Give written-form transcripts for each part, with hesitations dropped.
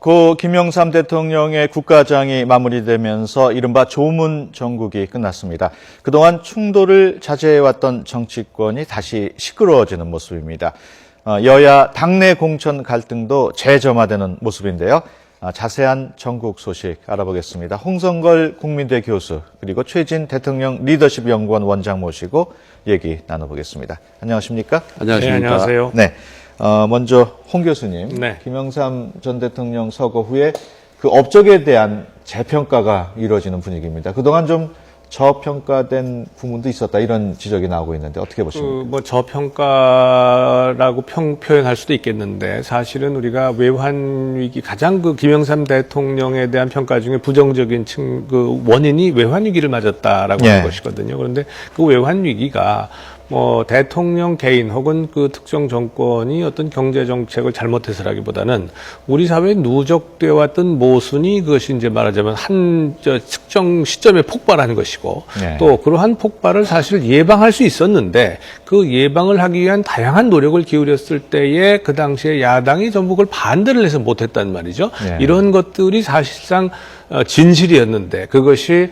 고 김영삼 대통령의 국가장이 마무리되면서 이른바 조문 정국이 끝났습니다. 그동안 충돌을 자제해왔던 정치권이 다시 시끄러워지는 모습입니다. 여야 당내 공천 갈등도 재점화되는 모습인데요. 자세한 전국 소식 알아보겠습니다. 홍성걸 국민대 교수 그리고 최진 대통령 리더십 연구원 원장 모시고 얘기 나눠보겠습니다. 안녕하십니까? 안녕하십니까? 네, 안녕하세요. 네. 먼저 홍 교수님, 네. 김영삼 전 대통령 서거 후에 그 업적에 대한 재평가가 이루어지는 분위기입니다. 그동안 좀 저평가된 부분도 있었다 이런 지적이 나오고 있는데 어떻게 보십니까? 저평가라고 표현할 수도 있겠는데 사실은 우리가 외환 위기 가장 김영삼 대통령에 대한 평가 중에 부정적인 원인이 외환 위기를 맞았다라고 하는 것이거든요. 그런데 그 외환 위기가 대통령 개인 혹은 그 특정 정권이 어떤 경제 정책을 잘못해서라기보다는 우리 사회에 누적되어 왔던 모순이 그것이 이제 말하자면 특정 시점에 폭발하는 것이고 또 그러한 폭발을 사실 예방할 수 있었는데 그 예방을 하기 위한 다양한 노력을 기울였을 때에 그 당시에 야당이 전부 그걸 반대를 해서 못했단 말이죠. 이런 것들이 사실상 진실이었는데 그것이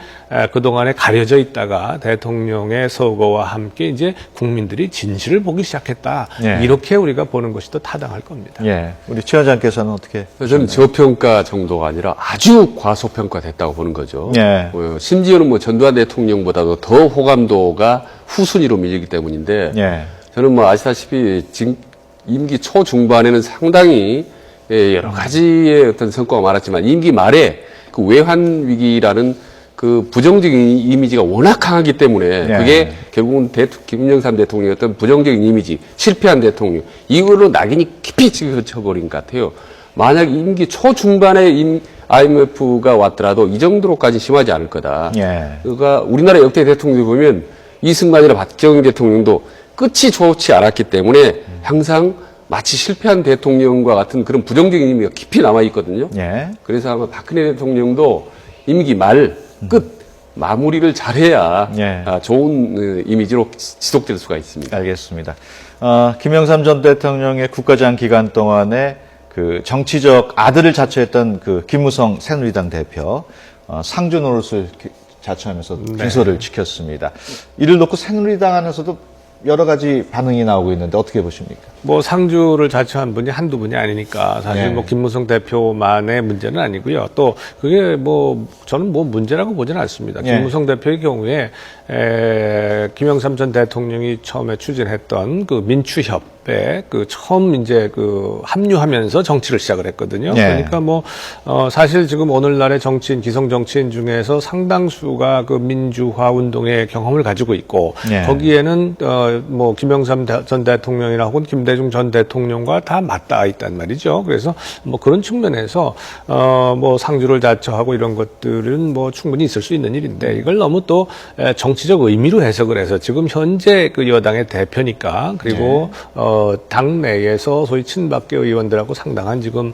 그동안에 가려져 있다가 대통령의 서거와 함께 이제 국민들이 진실을 보기 시작했다. 이렇게 우리가 보는 것이 더 타당할 겁니다. 우리 최 원장께서는 어떻게? 저는 저평가 정도가 아니라 아주 과소평가됐다고 보는 거죠. 심지어는 전두환 대통령보다도 더 호감도가 후순위로 밀리기 때문인데 저는 아시다시피 지금 임기 초중반에는 상당히 여러 가지의 어떤 성과가 많았지만 임기 말에 그 외환 위기라는 그 부정적인 이미지가 워낙 강하기 때문에 그게 결국은 김영삼 대통령의 어떤 부정적인 이미지, 실패한 대통령 이걸로 낙인이 깊이 찍혀버린 것 같아요. 만약 임기 초중반에 IMF가 왔더라도 이 정도로까지 심하지 않을 거다. 그러니까 우리나라 역대 대통령들 보면 이승만이나 박정희 대통령도 끝이 좋지 않았기 때문에 항상 마치 실패한 대통령과 같은 그런 부정적인 의미가 깊이 남아있거든요. 그래서 아마 박근혜 대통령도 임기 말, 끝, 마무리를 잘해야 좋은 이미지로 지속될 수가 있습니다. 알겠습니다. 김영삼 전 대통령의 국가장 기간 동안에 그 정치적 아들을 자처했던 그 김무성 새누리당 대표, 상주 노릇을 자처하면서 비서를 지켰습니다. 이를 놓고 새누리당 안에서도 여러 가지 반응이 나오고 있는데 어떻게 보십니까? 상주를 자처한 분이 한두 분이 아니니까 사실 김무성 대표만의 문제는 아니고요. 또 그게 저는 문제라고 보지는 않습니다. 김무성 대표의 경우에 김영삼 전 대통령이 처음에 추진했던 그 민추협에 처음 이제 합류하면서 정치를 시작을 했거든요. 그러니까 사실 지금 오늘날의 정치인, 기성 정치인 중에서 상당수가 그 민주화 운동의 경험을 가지고 있고 거기에는 김영삼 전 대통령이나 혹은 김대중 전 대통령과 다 맞닿아 있단 말이죠. 그래서 그런 측면에서 상주를 자처하고 이런 것들은 충분히 있을 수 있는 일인데 이걸 너무 또 정치적 의미로 해석을 해서 지금 현재 그 여당의 대표니까 그리고 당 내에서 소위 친박계 의원들하고 상당한 지금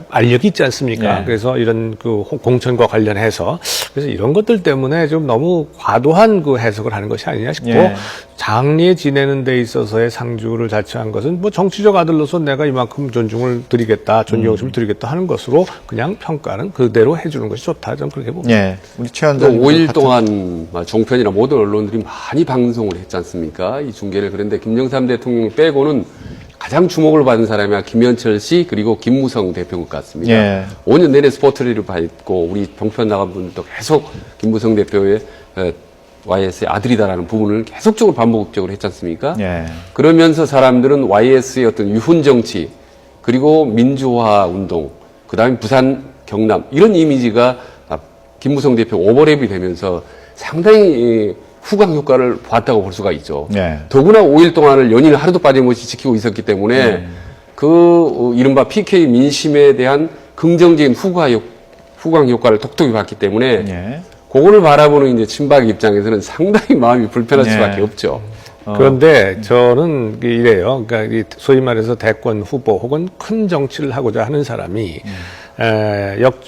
알력이 있지 않습니까? 그래서 이런 그 공천과 관련해서 그래서 이런 것들 때문에 좀 너무 과도한 그 해석을 하는 것이 아니냐 싶고 장례 지내는 데 있어서의 상주를 자처한 것은 정치적 아들로서 내가 이만큼 존중을 드리겠다, 존경심을 드리겠다 하는 것으로 그냥 평가는 그대로 해주는 것이 좋다. 저는 그렇게 봅니다. 우리 최 원장님 5일 동안 종편이나 모든 언론들이 많이 방송을 했지 않습니까? 이 중계를. 그런데 김영삼 대통령 빼고는 가장 주목을 받은 사람이 김현철 씨 그리고 김무성 대표인 것 같습니다. 5년 내내 스포트라이트를 받고 우리 종편 나간 분들도 계속 김무성 대표의 YS의 아들이다라는 부분을 계속적으로 반복적으로 했지 않습니까? 그러면서 사람들은 YS의 어떤 유훈 정치 그리고 민주화 운동 그다음에 부산 경남 이런 이미지가 김무성 대표 오버랩이 되면서 상당히 후광 효과를 보았다고 볼 수가 있죠. 더구나 5일 동안을 연인을 하루도 빠짐없이 지키고 있었기 때문에 그 이른바 PK 민심에 대한 긍정적인 후광 효과를 톡톡히 봤기 때문에 그거를 바라보는 이제 친박 입장에서는 상당히 마음이 불편할 수밖에 없죠. 그런데 저는 이래요. 그러니까 소위 말해서 대권 후보 혹은 큰 정치를 하고자 하는 사람이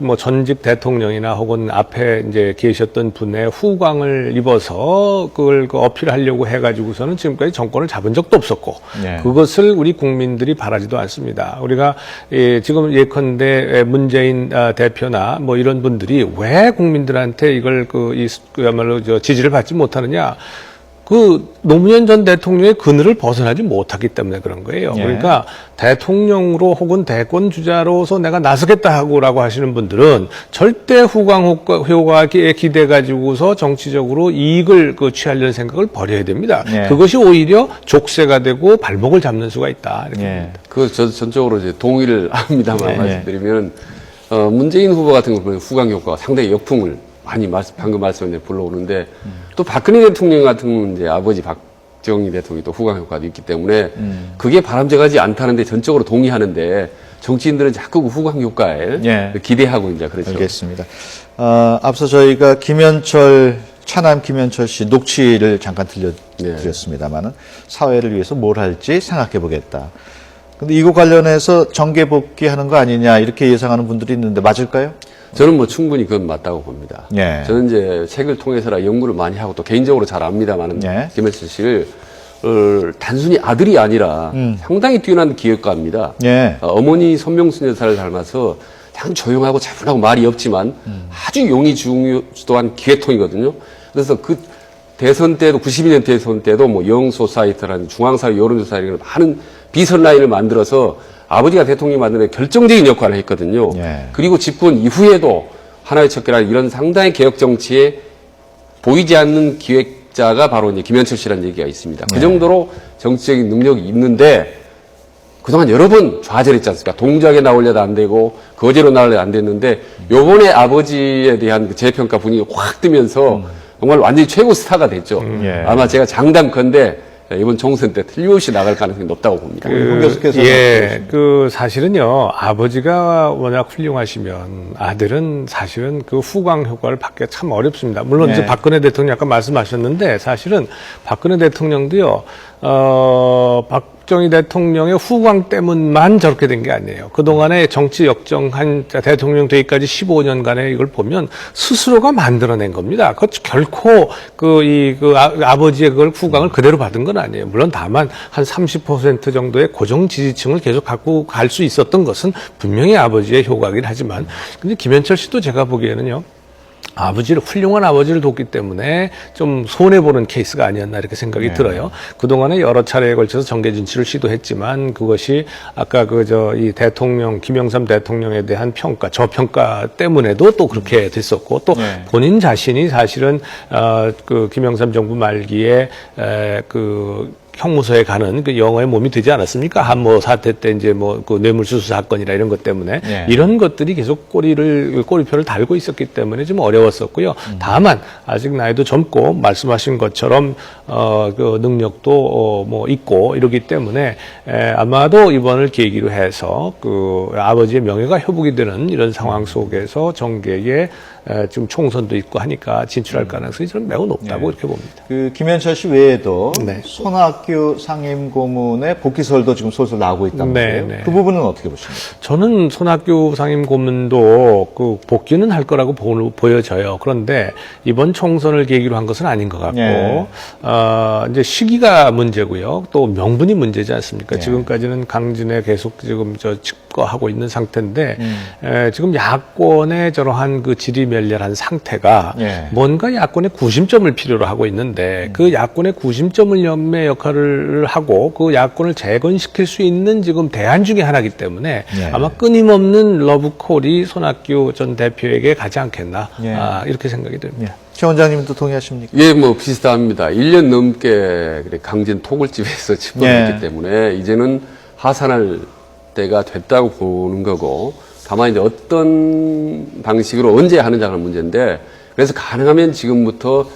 뭐 전직 대통령이나 혹은 앞에 이제 계셨던 분의 후광을 입어서 그걸 어필하려고 해가지고서는 지금까지 정권을 잡은 적도 없었고 그것을 우리 국민들이 바라지도 않습니다. 우리가 지금 예컨대 문재인 대표나 뭐 이런 분들이 왜 국민들한테 이걸 그야말로 지지를 받지 못하느냐? 그 노무현 전 대통령의 그늘을 벗어나지 못하기 때문에 그런 거예요. 그러니까 대통령으로 혹은 대권 주자로서 내가 나서겠다라고 하시는 분들은 절대 후광 효과에 기대 가지고서 정치적으로 이익을 취하려는 생각을 버려야 됩니다. 그것이 오히려 족쇄가 되고 발목을 잡는 수가 있다. 이렇게 봅니다. 전적으로 이제 동의를 합니다만 말씀드리면 문재인 후보 같은 경우는 후광 효과가 상당히 역풍을 많이 방금 말씀드린 불러오는데 또 박근혜 대통령 같은 경우는 이제 아버지 박정희 대통령이 또 후광 효과도 있기 때문에 그게 바람직하지 않다는데 전적으로 동의하는데 정치인들은 자꾸 그 후광 효과에 기대하고 이제 그렇죠. 알겠습니다. 앞서 저희가 차남 김현철 씨 녹취를 잠깐 들려드렸습니다만은 사회를 위해서 뭘 할지 생각해 보겠다. 근데 이거 관련해서 정계 복귀하는 거 아니냐 이렇게 예상하는 분들이 있는데 맞을까요? 저는 뭐 충분히 그건 맞다고 봅니다. 저는 이제 책을 통해서라 연구를 많이 하고 또 개인적으로 잘 압니다만은 김현철 씨를 단순히 아들이 아니라 상당히 뛰어난 기획가입니다. 어머니 손명순 여사를 닮아서 참 조용하고 차분하고 말이 없지만 아주 용이 중요한 기획통이거든요. 그래서 그 대선 때도 92년 대선 때도 뭐 영소사이트라는 중앙사회 여론조사 이런 많은 비선 라인을 만들어서 아버지가 대통령이 만드는 결정적인 역할을 했거든요. 그리고 집권 이후에도 하나의 척결한 이런 상당히 개혁 정치에 보이지 않는 기획자가 바로 이제 김현철 씨라는 얘기가 있습니다. 그 정도로 정치적인 능력이 있는데 그동안 여러 번 좌절했지 않습니까? 동작에 나오려도 안 되고 거제로 나오려도 안 됐는데 요번에 아버지에 대한 그 재평가 분위기가 확 뜨면서 정말 완전히 최고 스타가 됐죠. 아마 제가 장담컨대 이번 총선 때 틀림없이 나갈 가능성이 높다고 봅니다. 사실은요, 아버지가 워낙 훌륭하시면 아들은 사실은 그 후광 효과를 받기가 참 어렵습니다. 물론 이제 박근혜 대통령 아까 말씀하셨는데 사실은 박근혜 대통령도요, 박정희 대통령의 후광 때문만 저렇게 된 게 아니에요. 그동안에 정치 역정한 대통령 되기까지 15년간의 이걸 보면 스스로가 만들어낸 겁니다. 그것 결코 아버지의 그걸 후광을 그대로 받은 건 아니에요. 물론 다만 한 30% 정도의 고정 지지층을 계속 갖고 갈 수 있었던 것은 분명히 아버지의 효과이긴 하지만 근데 김현철 씨도 제가 보기에는요. 훌륭한 아버지를 뒀기 때문에 좀 손해보는 케이스가 아니었나 이렇게 생각이 들어요. 그동안에 여러 차례에 걸쳐서 정계 진출을 시도했지만 그것이 아까 이 대통령, 김영삼 대통령에 대한 저평가 때문에도 또 그렇게 됐었고 또 본인 자신이 사실은, 김영삼 정부 말기에, 형무소에 가는 그 영어의 몸이 되지 않았습니까? 한모 사태 때 이제 그 뇌물수수 사건이나 이런 것 때문에 이런 것들이 계속 꼬리표를 달고 있었기 때문에 좀 어려웠었고요. 다만 아직 나이도 젊고 말씀하신 것처럼 그 능력도 있고 이러기 때문에 아마도 이번을 계기로 해서 그 아버지의 명예가 회복이 되는 이런 상황 속에서 정계에 지금 총선도 있고 하니까 진출할 가능성이 저는 매우 높다고 이렇게 봅니다. 김현철 씨 외에도 손학규 상임고문의 복귀설도 지금 솔솔 나오고 있다면서요? 그 부분은 어떻게 보십니까? 저는 손학규 상임고문도 그 복귀는 할 거라고 보여져요. 그런데 이번 총선을 계기로 한 것은 아닌 것 같고, 이제 시기가 문제고요. 또 명분이 문제지 않습니까? 지금까지는 강진에 계속 지금 집거하고 있는 상태인데, 지금 야권의 저러한 그 지리멸렬한 상태가 뭔가 야권의 구심점을 필요로 하고 있는데, 그 야권의 구심점을 연매 역할을 하고 그 야권을 재건시킬 수 있는 지금 대안 중에 하나이기 때문에 아마 끊임없는 러브콜이 손학규 전 대표에게 가지 않겠나 이렇게 생각이 됩니다. 최 원장님도 동의하십니까? 예, 비슷합니다. 1년 넘게 강진 토굴집에서 집권했기 때문에 이제는 하산할 때가 됐다고 보는 거고 다만 이제 어떤 방식으로 언제 하느냐는 문제인데 그래서 가능하면 지금부터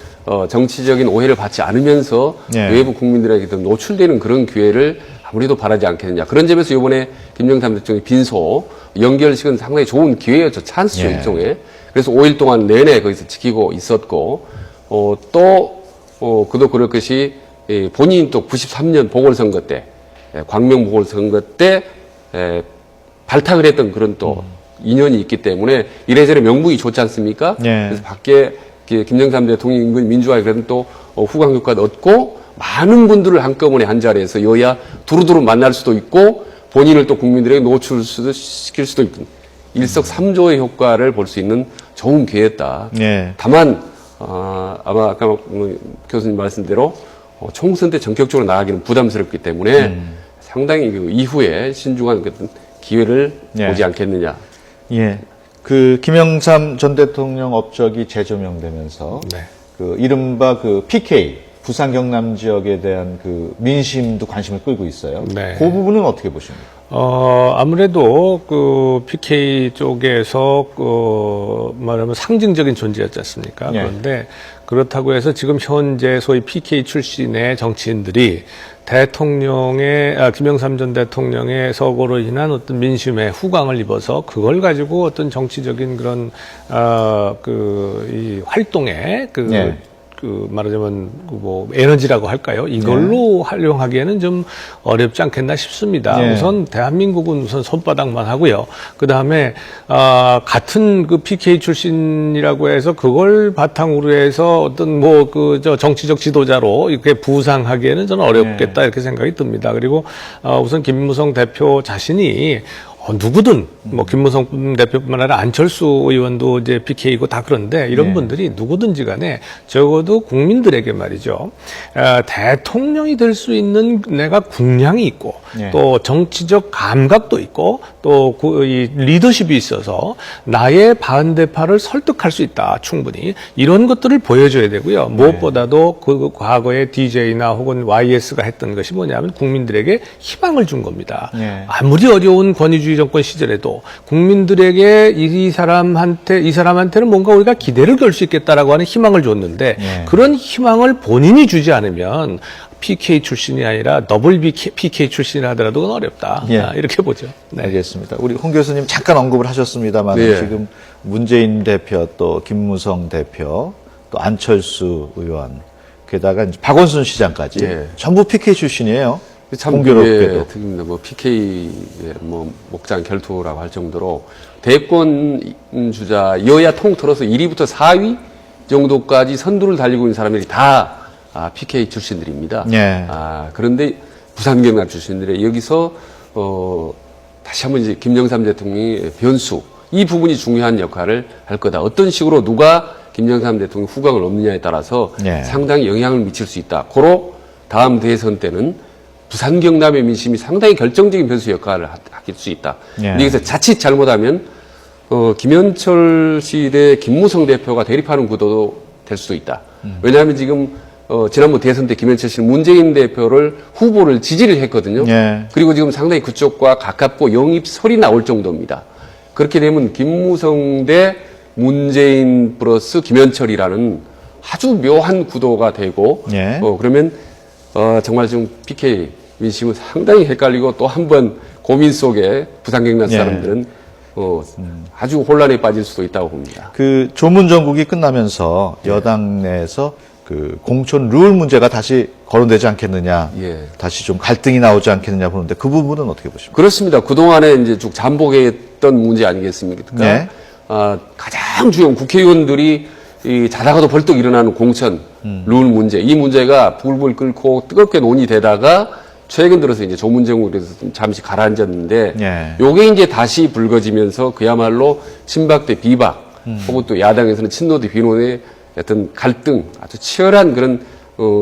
정치적인 오해를 받지 않으면서 외부 국민들에게 노출되는 그런 기회를 아무래도 바라지 않겠느냐. 그런 점에서 이번에 김영삼 대통령의 빈소 연결식은 상당히 좋은 기회였죠. 찬스죠, 일종의. 그래서 5일 동안 내내 거기서 지키고 있었고, 그도 그럴 것이 본인이 또 93년 보궐선거 때, 광명 보궐선거 때 발탁을 했던 그런 또 인연이 있기 때문에 이래저래 명분이 좋지 않습니까? 예. 그래서 밖에 김영삼 대통령 민주화에 그래도 또 후광 효과도 얻고 많은 분들을 한꺼번에 한 자리에서 여야 두루두루 만날 수도 있고 본인을 또 국민들에게 노출시킬 수도 있고 일석삼조의 효과를 볼 수 있는 좋은 기회였다. 예. 다만 아마 아까 교수님 말씀대로 총선 때 전격적으로 나가기는 부담스럽기 때문에 상당히 그 이후에 신중한 어떤 기회를 예. 보지 않겠느냐. 예. 그 김영삼 전 대통령 업적이 재조명되면서 네. 그 이른바 그 PK 부산 경남 지역에 대한 그 민심도 관심을 끌고 있어요. 네. 그 부분은 어떻게 보십니까? 아무래도 그 PK 쪽에서 말하면 상징적인 존재였지 않습니까? 예. 그런데 그렇다고 해서 지금 현재 소위 PK 출신의 정치인들이 김영삼 전 대통령의 서거로 인한 어떤 민심의 후광을 입어서 그걸 가지고 어떤 정치적인 그런, 이 활동에 예. 말하자면 에너지라고 할까요? 이걸로 활용하기에는 좀 어렵지 않겠나 싶습니다. 네. 우선 대한민국은 우선 손바닥만 하고요. 그 다음에 같은 그 PK 출신이라고 해서 그걸 바탕으로 해서 어떤 정치적 지도자로 이렇게 부상하기에는 저는 어렵겠다 이렇게 생각이 듭니다. 그리고 우선 김무성 대표 자신이 누구든, 김무성 대표뿐만 아니라 안철수 의원도 이제 PK이고 다 그런데 이런 네. 분들이 누구든지 간에 적어도 국민들에게 말이죠. 대통령이 될 수 있는 내가 국량이 있고 네. 또 정치적 감각도 있고 또 이 리더십이 있어서 나의 반대파를 설득할 수 있다. 충분히. 이런 것들을 보여줘야 되고요. 무엇보다도 그 과거에 DJ나 혹은 YS가 했던 것이 뭐냐면 국민들에게 희망을 준 겁니다. 네. 아무리 어려운 권위주의 정권 시절에도 국민들에게 이 사람한테는 뭔가 우리가 기대를 걸 수 있겠다라고 하는 희망을 줬는데 네. 그런 희망을 본인이 주지 않으면 PK 출신이 아니라 더블 PK 출신이라 하더라도 그건 어렵다. 예. 이렇게 보죠. 네. 알겠습니다. 우리 홍 교수님 잠깐 언급을 하셨습니다만 네. 지금 문재인 대표 또 김무성 대표 또 안철수 의원 게다가 이제 박원순 시장까지 네. 전부 PK 출신이에요. 참 공교롭게도. 특입니다. PK 목장 결투라고 할 정도로 대권 주자 여야 통틀어서 1위부터 4위 정도까지 선두를 달리고 있는 사람들이 다 PK 출신들입니다. 예. 그런데 부산 경남 출신들이 여기서 다시 한번 이제 김영삼 대통령의 변수 이 부분이 중요한 역할을 할 거다. 어떤 식으로 누가 김영삼 대통령 후광을 얻느냐에 따라서 예. 상당히 영향을 미칠 수 있다. 고로 다음 대선 때는 부산 경남의 민심이 상당히 결정적인 변수 역할을 할 수 있다. 예. 여기서 자칫 잘못하면 김현철 씨 대 김무성 대표가 대립하는 구도도 될 수도 있다. 왜냐하면 지금 지난번 대선 때 김현철 씨는 문재인 대표를 후보를 지지를 했거든요. 예. 그리고 지금 상당히 그쪽과 가깝고 영입설이 나올 정도입니다. 그렇게 되면 김무성 대 문재인 플러스 김현철이라는 아주 묘한 구도가 되고 예. 그러면 정말 지금 PK 민심은 상당히 헷갈리고 또 한 번 고민 속에 부산 경남 예. 사람들은 아주 혼란에 빠질 수도 있다고 봅니다. 그 조문 정국이 끝나면서 여당 내에서 그 공천 룰 문제가 다시 거론되지 않겠느냐, 예. 다시 좀 갈등이 나오지 않겠느냐 보는데 그 부분은 어떻게 보십니까? 그렇습니다. 그동안에 이제 쭉 잠복했던 문제 아니겠습니까? 네. 가장 중요한 국회의원들이 자다가도 벌떡 일어나는 공천 룰 문제, 이 문제가 불불 끓고 뜨겁게 논의되다가 최근 들어서 이제 조문정국에서 잠시 가라앉았는데, 예. 요게 이제 다시 불거지면서 그야말로 친박 대 비박, 혹은 또 야당에서는 친노 대 비노의 어떤 갈등, 아주 치열한 그런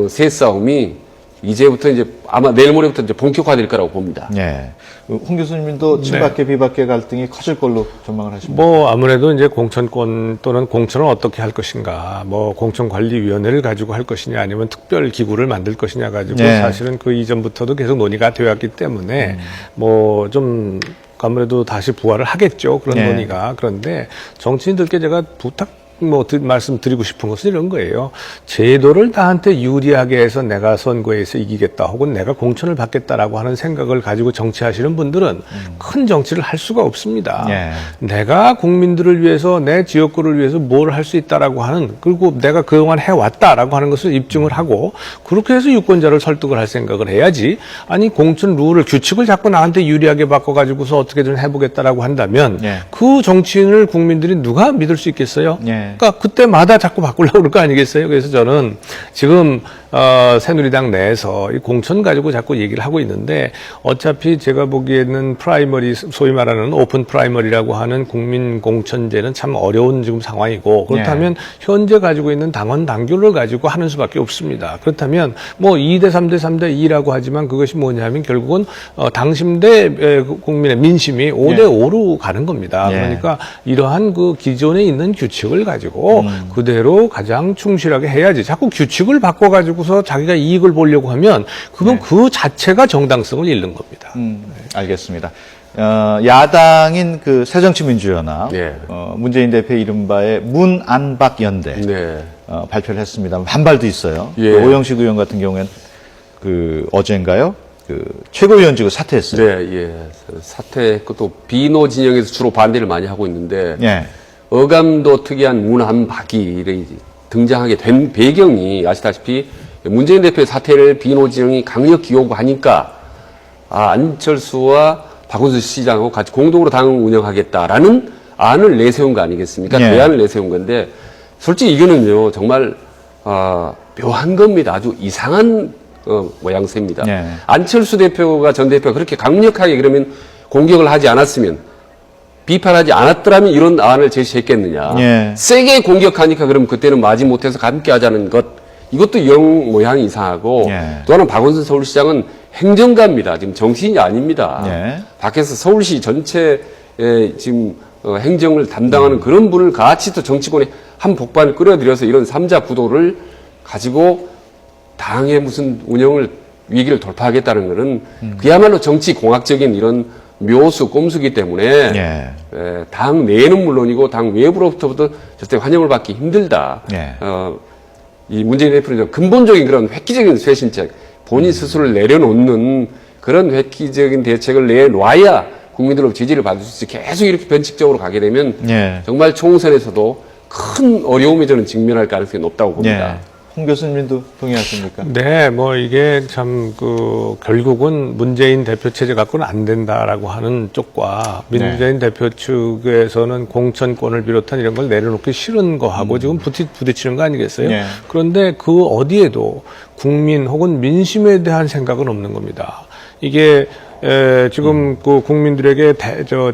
세싸움이 이제부터 이제 아마 내일 모레부터 이제 본격화될 거라고 봅니다. 예. 홍 교수님도 친박계 비박계 갈등이 커질 걸로 전망을 하십니다. 아무래도 이제 공천권 또는 공천을 어떻게 할 것인가, 공천관리위원회를 가지고 할 것이냐, 아니면 특별 기구를 만들 것이냐 가지고 네. 사실은 그 이전부터도 계속 논의가 되어 왔기 때문에 좀 아무래도 다시 부활을 하겠죠. 그런 네. 논의가. 그런데 정치인들께 제가 말씀드리고 싶은 것은 이런 거예요. 제도를 나한테 유리하게 해서 내가 선거에서 이기겠다 혹은 내가 공천을 받겠다라고 하는 생각을 가지고 정치하시는 분들은 큰 정치를 할 수가 없습니다. 예. 내가 국민들을 위해서 내 지역구를 위해서 뭘 할 수 있다라고 하는 그리고 내가 그동안 해왔다라고 하는 것을 입증을 하고 그렇게 해서 유권자를 설득을 할 생각을 해야지 아니 공천 룰을 규칙을 자꾸 나한테 유리하게 바꿔가지고서 어떻게든 해보겠다라고 한다면 예. 그 정치인을 국민들이 누가 믿을 수 있겠어요? 예. 그러니까 그때마다 자꾸 바꾸려고 그럴 거 아니겠어요? 그래서 저는 지금 새누리당 내에서 이 공천 가지고 자꾸 얘기를 하고 있는데 어차피 제가 보기에는 프라이머리 소위 말하는 오픈 프라이머리라고 하는 국민 공천제는 참 어려운 지금 상황이고 그렇다면 현재 가지고 있는 당원 당규를 가지고 하는 수밖에 없습니다. 그렇다면 뭐 2대 3대 3대 2라고 하지만 그것이 뭐냐면 결국은 당심 대 국민의 민심이 5대 5로 가는 겁니다. 그러니까 이러한 그 기존에 있는 규칙을 가지고 그대로 가장 충실하게 해야지 자꾸 규칙을 바꿔가지고서 자기가 이익을 보려고 하면 그건 그 자체가 정당성을 잃는 겁니다. 알겠습니다. 야당인 그 새정치민주연합 문재인 대표 이른바의 문안박 연대 발표를 했습니다. 반발도 있어요. 오영식 의원 같은 경우에는 그 어젠가요? 그 최고위원직을 사퇴했어요. 사퇴했고 또 비노 진영에서 주로 반대를 많이 하고 있는데 어감도 특이한 문안박이 등장하게 된 배경이 아시다시피 문재인 대표의 사퇴를 비노 진영이 강력히 요구하니까 안철수와 박원순 시장하고 같이 공동으로 당을 운영하겠다라는 안을 내세운 거 아니겠습니까? 대안을 내세운 건데 솔직히 이거는요 정말 묘한 겁니다. 아주 이상한 모양새입니다. 안철수 대표가 전 대표가 그렇게 강력하게 그러면 공격을 하지 않았으면 비판하지 않았더라면 이런 안을 제시했겠느냐. 세게 공격하니까 그럼 그때는 마지 못해서 함께 하자는 것 이것도 영 모양이 이상하고 또 하나는 박원순 서울시장은 행정가입니다. 지금 정치인이 아닙니다. 밖에서 서울시 전체에 지금 행정을 담당하는 그런 분을 같이 또 정치권에 한 복반을 끌어들여서 이런 삼자 구도를 가지고 당의 무슨 운영을 위기를 돌파하겠다는 것은 그야말로 정치 공학적인 이런 묘수, 꼼수기 때문에 당 내에는 물론이고 당 외부로부터도 절대 환영을 받기 힘들다. 이 문재인 대표는 근본적인 그런 획기적인 쇄신책, 본인 스스로를 내려놓는 그런 획기적인 대책을 내놔야 국민들로 지지를 받을 수 있지 계속 이렇게 변칙적으로 가게 되면 정말 총선에서도 큰 어려움에 저는 직면할 가능성이 높다고 봅니다. 홍 교수님도 동의하십니까? 네, 뭐 이게 참 결국은 문재인 대표 체제 갖고는 안 된다라고 하는 쪽과 문재인 대표 측에서는 공천권을 비롯한 이런 걸 내려놓기 싫은 거하고 지금 부딪히는 거 아니겠어요? 그런데 그 어디에도 국민 혹은 민심에 대한 생각은 없는 겁니다. 이게 지금 그 국민들에게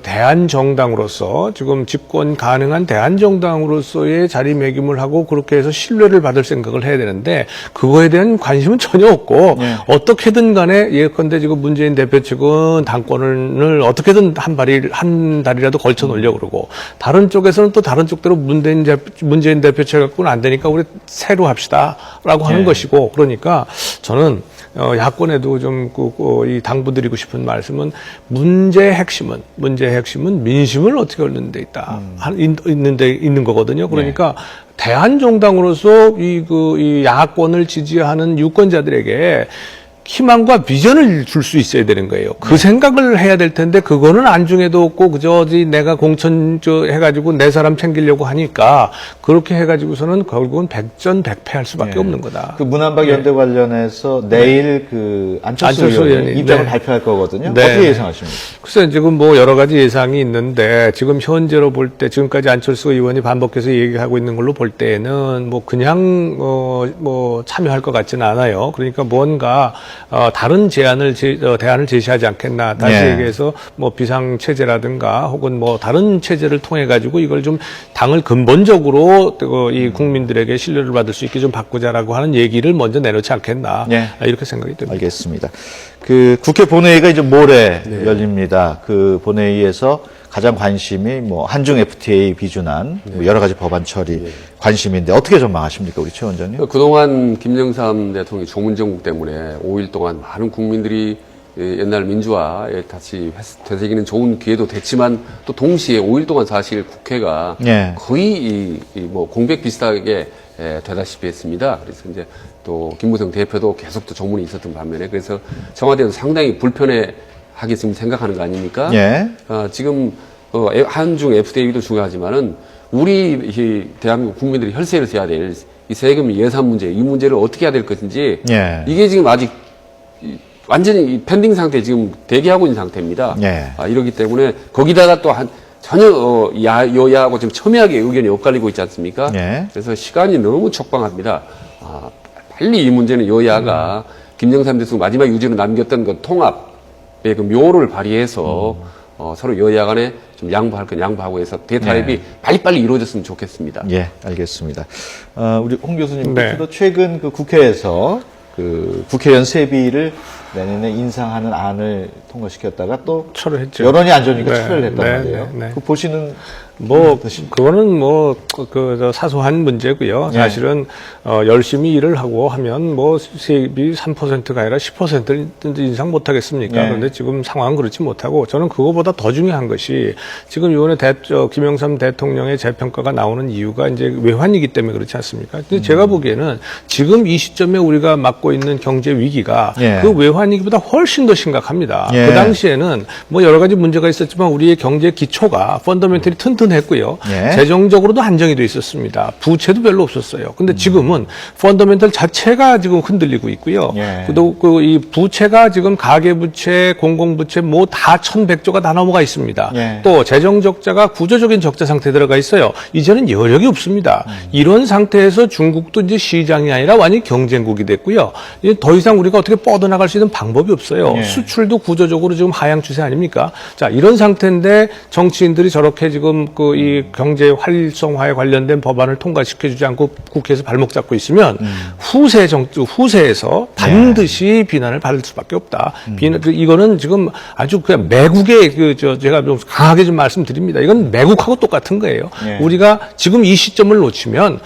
대한정당으로서 지금 집권 가능한 대한정당으로서의 자리매김을 하고 그렇게 해서 신뢰를 받을 생각을 해야 되는데 그거에 대한 관심은 전혀 없고 어떻게든 간에 예컨대 지금 문재인 대표 측은 당권을 어떻게든 한 달이라도 걸쳐 놓으려고 그러고 다른 쪽에서는 또 다른 쪽대로 문재인 대표 측 갖고는 안 되니까 우리 새로 합시다라고 하는 것이고 그러니까 저는 야권에도 좀 이 당부드리고 싶은 말씀은 문제의 핵심은 민심을 어떻게 얻는 데 있는 거거든요. 그러니까 대한정당으로서 이 야권을 지지하는 유권자들에게 희망과 비전을 줄 수 있어야 되는 거예요. 그 생각을 해야 될 텐데 그거는 안중에도 없고 그저 내가 공천 해가지고 내 사람 챙기려고 하니까 그렇게 해가지고서는 결국은 백전백패할 수밖에 없는 거다. 그 문안박 연대 관련해서 내일 그 안철수 의원이 입장을 발표할 거거든요. 어떻게 예상하십니까? 글쎄 지금 뭐 여러 가지 예상이 있는데 지금 현재로 볼 때 지금까지 안철수 의원이 반복해서 얘기하고 있는 걸로 볼 때는 뭐 그냥 뭐 참여할 것 같지는 않아요. 그러니까 뭔가 다른 대안을 제시하지 않겠나. 다시 얘기해서 뭐 비상체제라든가 혹은 뭐 다른 체제를 통해 가지고 이걸 좀 당을 근본적으로 이 국민들에게 신뢰를 받을 수 있게 좀 바꾸자라고 하는 얘기를 먼저 내놓지 않겠나. 이렇게 생각이 듭니다. 알겠습니다. 그 국회 본회의가 이제 모레 열립니다. 그 본회의에서 가장 관심이 뭐 한중 FTA 비준안, 뭐 여러 가지 법안 처리 관심인데 어떻게 전망하십니까, 우리 최 원장님? 그동안 김영삼 대통령이 조문정국 때문에 5일 동안 많은 국민들이 옛날 민주화에 다시 되새기는 좋은 기회도 됐지만 또 동시에 5일 동안 사실 국회가 예. 거의 뭐 공백 비슷하게 되다시피 했습니다. 그래서 이제 또 김무성 대표도 계속 또 정문이 있었던 반면에 그래서 청와대도 상당히 불편해하게 지금 생각하는 거 아닙니까? 예. 지금 한중 FTA도 중요하지만은 우리 대한민국 국민들이 혈세를 져야 될 이 세금 예산 문제, 이 문제를 어떻게 해야 될 것인지 예. 이게 지금 아직 완전히 펜딩 상태 지금 대기하고 있는 상태입니다. 예. 이러기 때문에 거기다가 또 전혀 여야하고 지금 첨예하게 의견이 엇갈리고 있지 않습니까? 예. 그래서 시간이 너무 촉박합니다. 빨리 이 문제는 여야가 김영삼 대통령 마지막 유지로 남겼던 그 통합의 그 묘를 발휘해서 서로 여야 간에 좀 양보할 건 양보하고 해서 대타협이 예. 빨리빨리 이루어졌으면 좋겠습니다. 예, 알겠습니다. 우리 홍 교수님께서도 최근 그 국회에서 그 국회의원 세비를 내년에 인상하는 안을 통과시켰다가 또 철회했죠. 여론이 안 좋으니까 네, 철회를 했단 네, 말이에요. 네, 네. 그 보시는 그거는 저 사소한 문제고요. 네. 사실은, 열심히 일을 하고 하면 세입이 3%가 아니라 10% 인상 못 하겠습니까? 네. 그런데 지금 상황은 그렇지 못하고 저는 그거보다 더 중요한 것이 지금 이번에 김영삼 대통령의 재평가가 나오는 이유가 이제 외환이기 때문에 그렇지 않습니까? 근데 제가 보기에는 지금 이 시점에 우리가 맞고 있는 경제 위기가 예. 그 외환위기보다 훨씬 더 심각합니다. 예. 그 당시에는 여러 가지 문제가 있었지만 우리의 경제 기초가 펀더멘털이 튼튼했고요. 예. 재정적으로도 안정이 돼 있었습니다. 부채도 별로 없었어요. 근데 지금은 펀더멘털 자체가 지금 흔들리고 있고요. 예. 또 이 부채가 지금 가계부채, 공공부채 다 1,100조가 다 넘어가 있습니다. 예. 또 재정 적자가 구조적인 적자 상태에 들어가 있어요. 이제는 여력이 없습니다. 이런 상태에서 중국도 이제 시장이 아니라 완전히 경쟁국이 됐고요. 이제 더 이상 우리가 어떻게 뻗어나갈 수 있는 방법이 없어요. 예. 수출도 구조적으로 지금 하향 추세 아닙니까? 자, 이런 상태인데 정치인들이 저렇게 지금 이 경제 활성화에 관련된 법안을 통과시켜주지 않고 국회에서 발목 잡고 있으면 후세에서 반드시 비난을 받을 수밖에 없다. 이거는 지금 아주 그냥 매국의 제가 좀 강하게 좀 말씀드립니다. 이건 매국하고 똑같은 거예요. 예. 우리가 지금 이 시점을 놓치면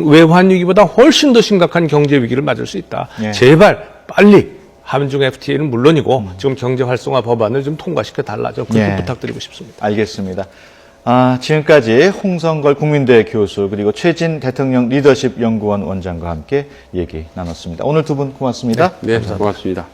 외환 위기보다 훨씬 더 심각한 경제 위기를 맞을 수 있다. 예. 제발 빨리 한중 FTA는 물론이고 지금 경제 활성화 법안을 좀 통과시켜 달라죠. 그렇게 예. 부탁드리고 싶습니다. 알겠습니다. 지금까지 홍성걸 국민대 교수 그리고 최진 대통령 리더십 연구원 원장과 함께 얘기 나눴습니다. 오늘 두 분 고맙습니다. 네, 고맙습니다.